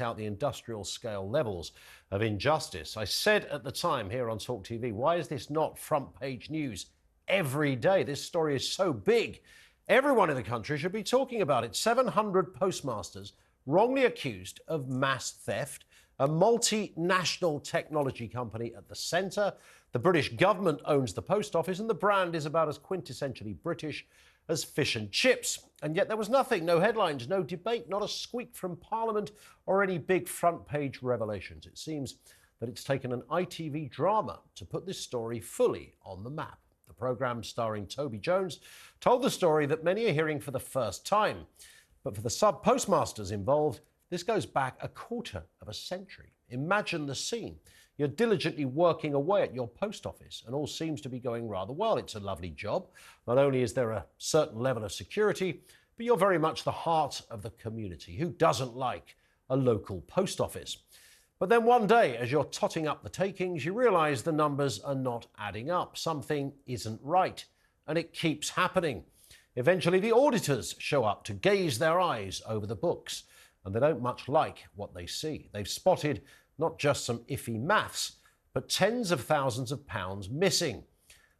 out the industrial scale levels of injustice. I said at the time here on TalkTV, why is this not front page news every day? This story is so big. Everyone in the country should be talking about it. 700 postmasters wrongly accused of mass theft, a multinational technology company at the centre. The British government owns the post office and the brand is about as quintessentially British as fish and chips. And yet there was nothing, no headlines, no debate, not a squeak from Parliament or any big front page revelations. It seems that it's taken an ITV drama to put this story fully on the map. The programme, starring Toby Jones, told the story that many are hearing for the first time. But for the sub-postmasters involved, this goes back a quarter of a century. Imagine the scene. You're diligently working away at your post office and all seems to be going rather well. It's a lovely job. Not only is there a certain level of security, but you're very much the heart of the community. Who doesn't like a local post office? But then one day, as you're totting up the takings, you realise the numbers are not adding up. Something isn't right, and it keeps happening. Eventually, the auditors show up to gaze their eyes over the books, and they don't much like what they see. They've spotted not just some iffy maths, but tens of thousands of pounds missing.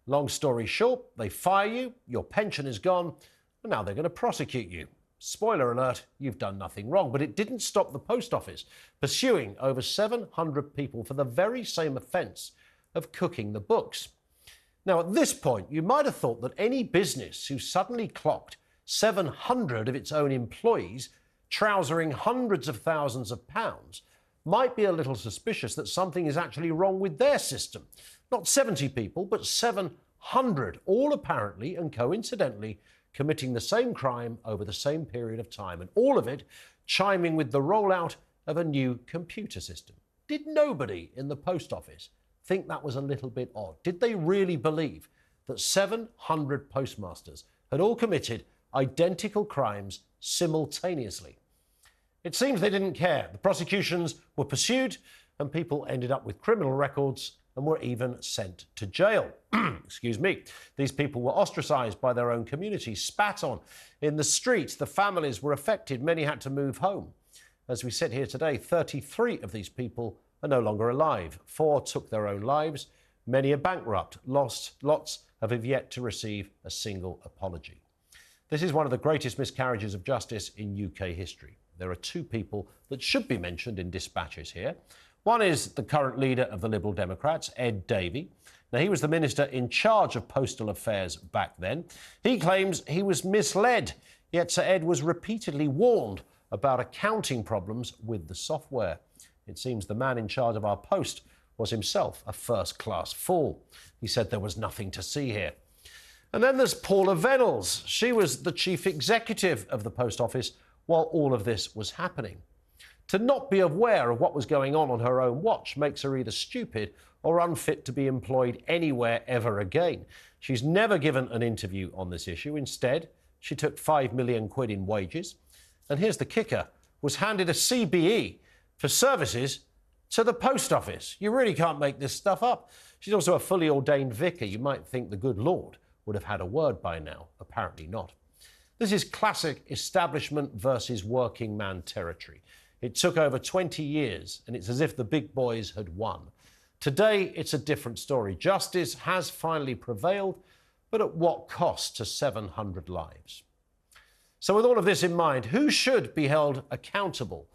Long story short, they fire you, your pension is gone, and now they're going to prosecute you. Spoiler alert, you've done nothing wrong, but it didn't stop the post office pursuing over 700 people for the very same offence of cooking the books. Now, at this point, you might have thought that any business who suddenly clocked 700 of its own employees trousering hundreds of thousands of pounds might be a little suspicious that something is actually wrong with their system. Not 70 people, but 700, all apparently and coincidentally committing the same crime over the same period of time, and all of it chiming with the rollout of a new computer system. Did nobody in the post office think that was a little bit odd? Did they really believe that 700 postmasters had all committed identical crimes simultaneously? It seems they didn't care. The prosecutions were pursued and people ended up with criminal records and were even sent to jail. Excuse me. These people were ostracised by their own community, spat on in the street. The families were affected. Many had to move home. As we sit here today, 33 of these people are no longer alive. 4 took their own lives. Many are bankrupt. Lots have yet to receive a single apology. This is one of the greatest miscarriages of justice in UK history. There are 2 people that should be mentioned in dispatches here. One is the current leader of the Liberal Democrats, Ed Davey. Now, he was the minister in charge of postal affairs back then. He claims he was misled, yet Sir Ed was repeatedly warned about accounting problems with the software. It seems the man in charge of our post was himself a first-class fool. He said there was nothing to see here. And then there's Paula Venables. She was the chief executive of the post office while all of this was happening. To not be aware of what was going on her own watch makes her either stupid or unfit to be employed anywhere ever again. She's never given an interview on this issue. Instead, she took 5 million quid in wages. And here's the kicker, was handed a CBE for services to the post office. You really can't make this stuff up. She's also a fully ordained vicar. You might think the good Lord would have had a word by now. Apparently not. This is classic establishment versus working man territory. It took over 20 years, and it's as if the big boys had won. Today, it's a different story. Justice has finally prevailed, but at what cost to 700 lives? So with all of this in mind, who should be held accountable